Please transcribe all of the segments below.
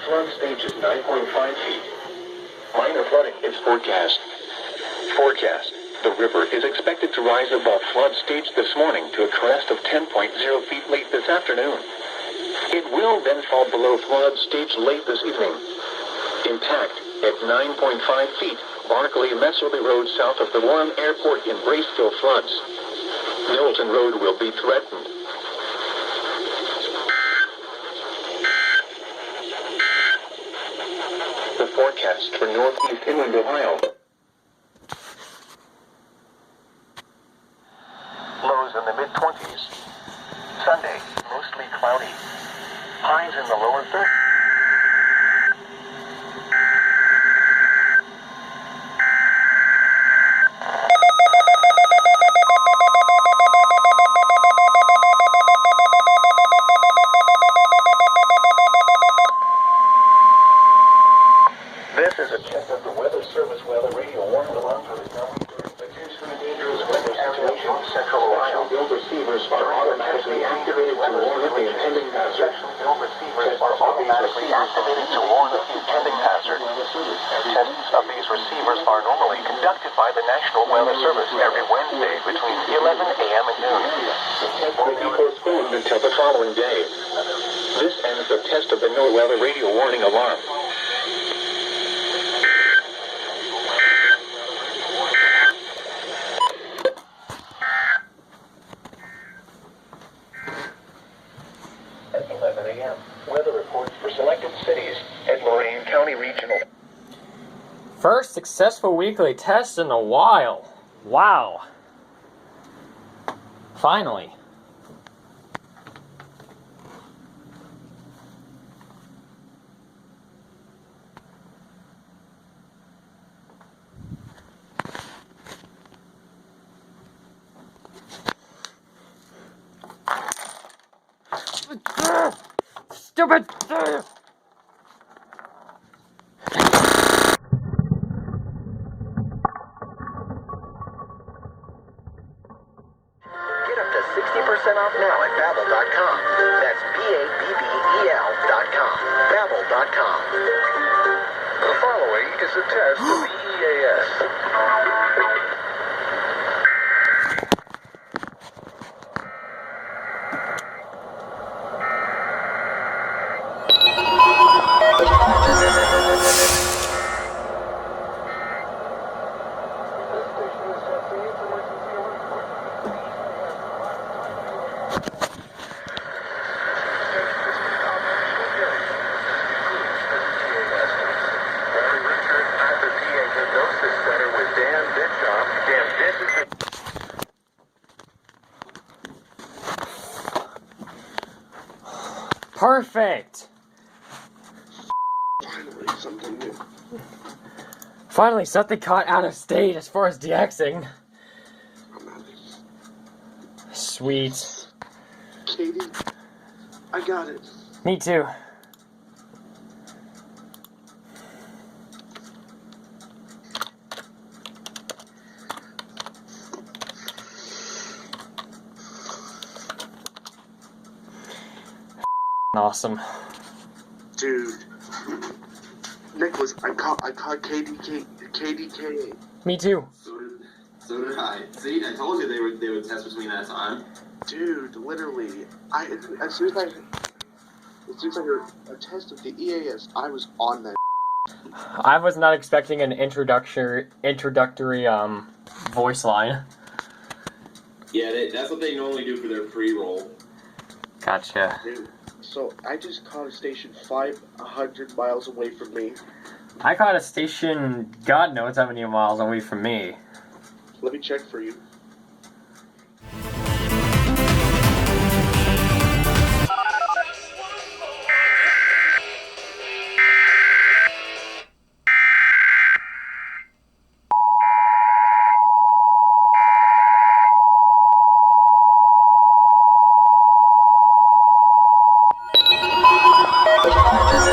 flood stage is 9.5 feet. Minor flooding is forecast. Forecast. The river is expected to rise above flood stage this morning to a crest of 10.0 feet late this afternoon. It will then fall below flood stage late this evening. Impact at 9.5 feet. Barclay-Messerly Road south of the Warren Airport in Braceville floods. Milton Road will be threatened. The forecast for northeast inland Ohio. Lows in the mid-20s. Sunday, mostly cloudy. Highs in the lower 30s. This is a check of the Weather Service weather radio warning alarm for the county during potentially dangerous weather situation in central Ohio. Field receivers are automatically activated to warn of the impending hazard. Field receivers are automatically activated to warn of the impending hazard. Tests of these receivers are normally conducted by the National Weather Service every Wednesday between 11 a.m. and noon. The test will be postponed until the following day. This ends the test of the NOAA weather radio warning alarm. At 11 a.m. Weather reports for selected cities at Lorain County Regional. First successful weekly test in a while. Wow. Finally. Stupid! Get up to 60% off now at Babbel.com. That's Babbel.com. Babbel.com. The following is a test of the EAS. Perfect! Finally, something new. Finally, something caught out of state as far as DXing. I'm out. Sweet. Katie, I got it. Me too. Awesome. Dude. Nicholas, I caught KDK. Me too. So did I. See, I told you they would test between that time. Dude, literally, as soon as I heard a test of the EAS, I was on that. I was not expecting an introductory voice line. Yeah, that's what they normally do for their pre-roll. Gotcha. Dude, so I just caught a station 500 miles away from me. I caught a station God knows how many miles away from me. Let me check for you.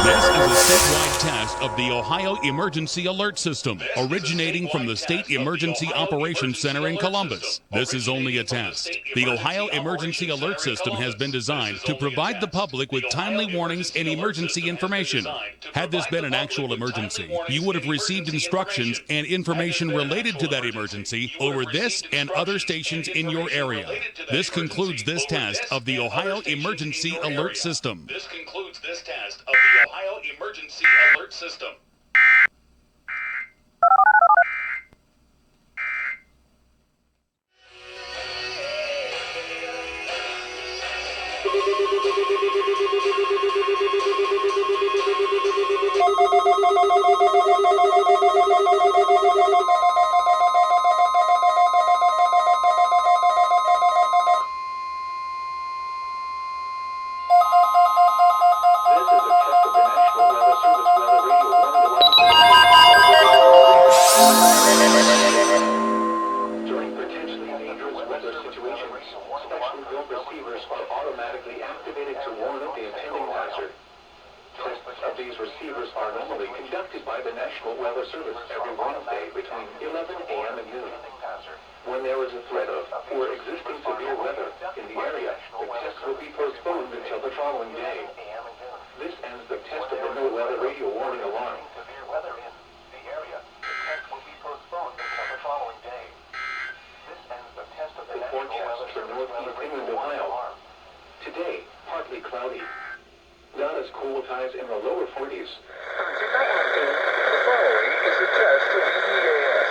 This is a statewide test of the Ohio Emergency Alert System, originating from the State Emergency Operations Center in Columbus. This is only a test. The Ohio Emergency Alert System has been designed to provide the public with timely warnings and emergency information. Had this been an actual emergency, you would have received instructions and information related to that emergency over this and other stations in your area. This concludes this test of the Ohio Emergency Alert System. This concludes this test of the Ohio Emergency Alert System. These receivers are normally conducted by the National Weather Service every Wednesday between 11 a.m. and noon. When there is a threat of or existing severe weather in the area, the test will be postponed until the following day. This ends the test of the no weather radio warning alarm. The forecast for northeast England, Ohio. Today, partly cloudy. Not as cool tides in the lower 40s. The following is a test of the EAS.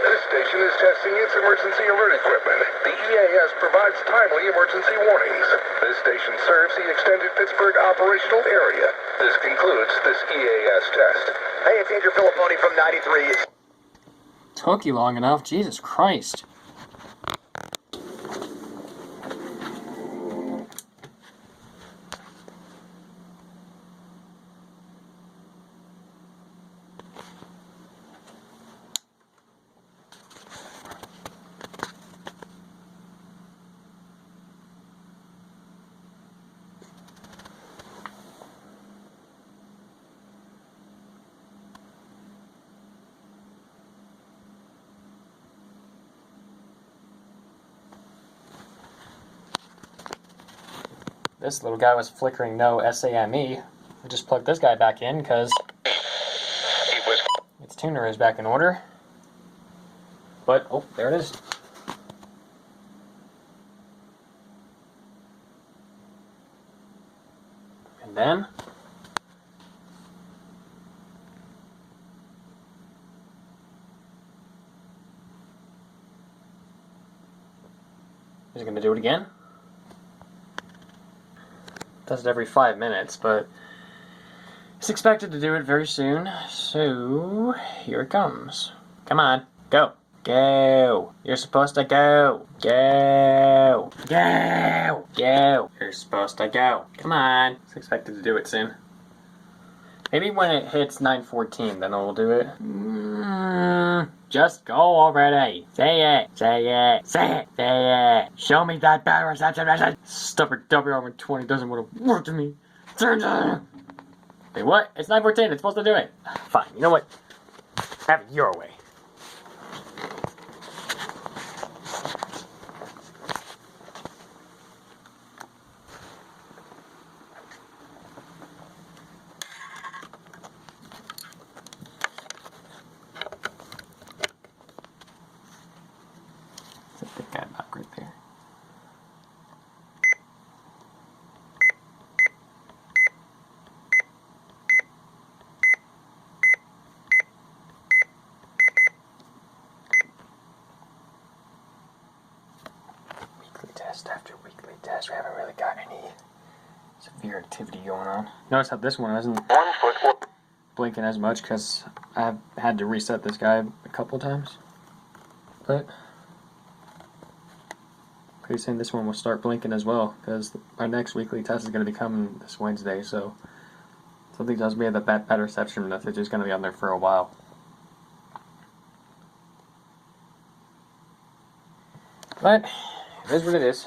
This station is testing its emergency alert equipment. The EAS provides timely emergency warnings. This station serves the extended Pittsburgh operational area. This concludes this EAS test. Hey, it's Andrew Filipponi from 93. Took you long enough, Jesus Christ. This little guy was flickering no SAME. We just plugged this guy back in because its tuner is back in order. But, oh, there it is. And then is it going to do it again? Does it every 5 minutes, but it's expected to do it very soon, so here it comes. Come on, go. Go. You're supposed to go. Go. Go. Go. You're supposed to go. Come on. It's expected to do it soon. Maybe when it hits 9:14, then it'll do it. Just go already. Say it. Say it. Say it. Say it. Show me that bad reception message. Stubborn W20 doesn't want to work to me. Wait, what? It's 9:14. It's supposed to do it. Fine. You know what? Have it your way. That guy back right there. Weekly test after weekly test. We haven't really got any severe activity going on. Notice how this one isn't blinking as much because I've had to reset this guy a couple times. But pretty soon this one will start blinking as well because our next weekly test is going to be coming this Wednesday, so it's Hopefully it does we have a bad reception message is going to be on there for a while. But, it is what it is.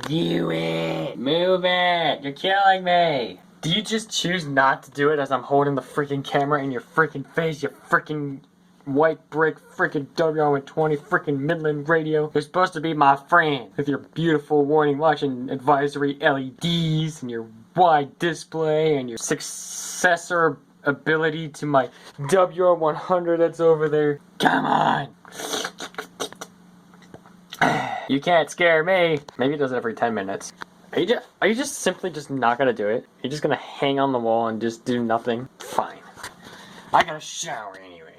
Do it! Move it! You're killing me! Do you just choose not to do it as I'm holding the freaking camera in your freaking face, you freaking white brick freaking WR20 freaking Midland radio? You're supposed to be my friend with your beautiful warning watching advisory LEDs and your wide display and your successor ability to my WR100 that's over there. Come on! You can't scare me. Maybe it does it every 10 minutes. Are you just simply just not gonna do it? You're just gonna hang on the wall and just do nothing? Fine. I gotta shower anyway.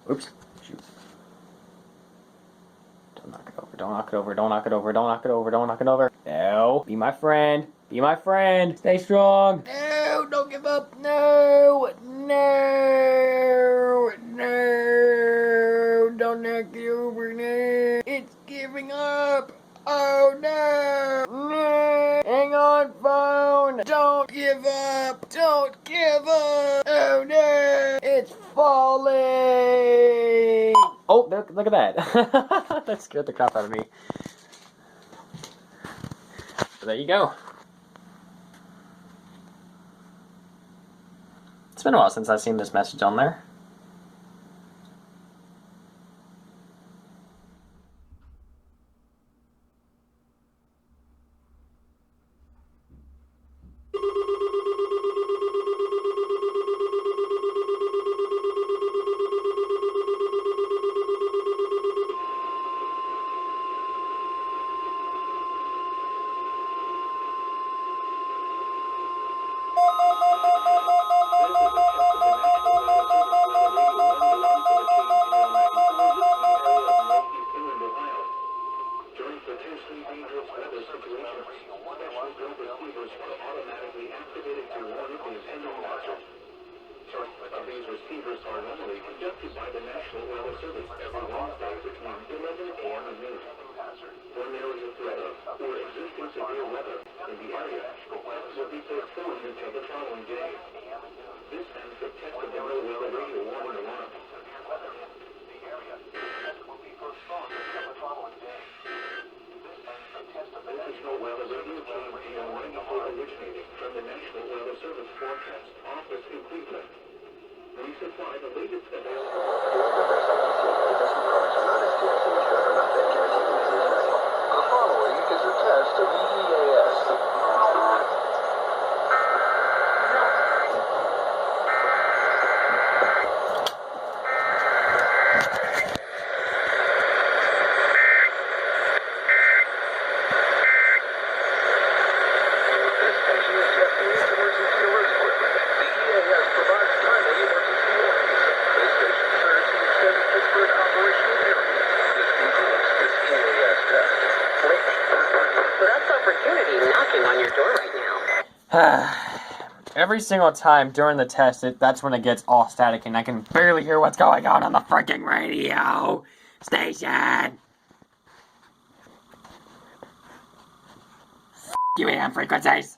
Oops. Shoot. Don't knock it over, don't knock it over, don't knock it over, don't knock it over, don't knock it over. No. Be my friend. Be my friend. Stay strong. No, don't give up. No. No. No. Don't knock it over. No. It's giving up. Oh no. No. Hang on, phone. Don't give up. Don't give up. Oh no. It's falling. Oh, look at that. That scared the crap out of me. So there you go. It's been a while since I've seen this message on there. These receivers are normally conducted by the National Weather Service every Wednesday between 11 a.m. and noon. When there is a threat of or existing severe weather in the area, will be postponed until the following day. This ends the test of the no-weather radio warning alarm. This is no-weather radio KMGL 94 originating from the National Weather Service Forecast Office in Cleveland. We supply the latest available. The following is a test of the EAS. This station is testing its emergency alert equipment. The EAS provides timely emergency warnings. This station serves the extended Pittsburgh operational area. This concludes this EAS test. So that's opportunity knocking on your door right now. Every single time during the test, that's when it gets all static and I can barely hear what's going on the freaking radio station. F*** you AM frequencies.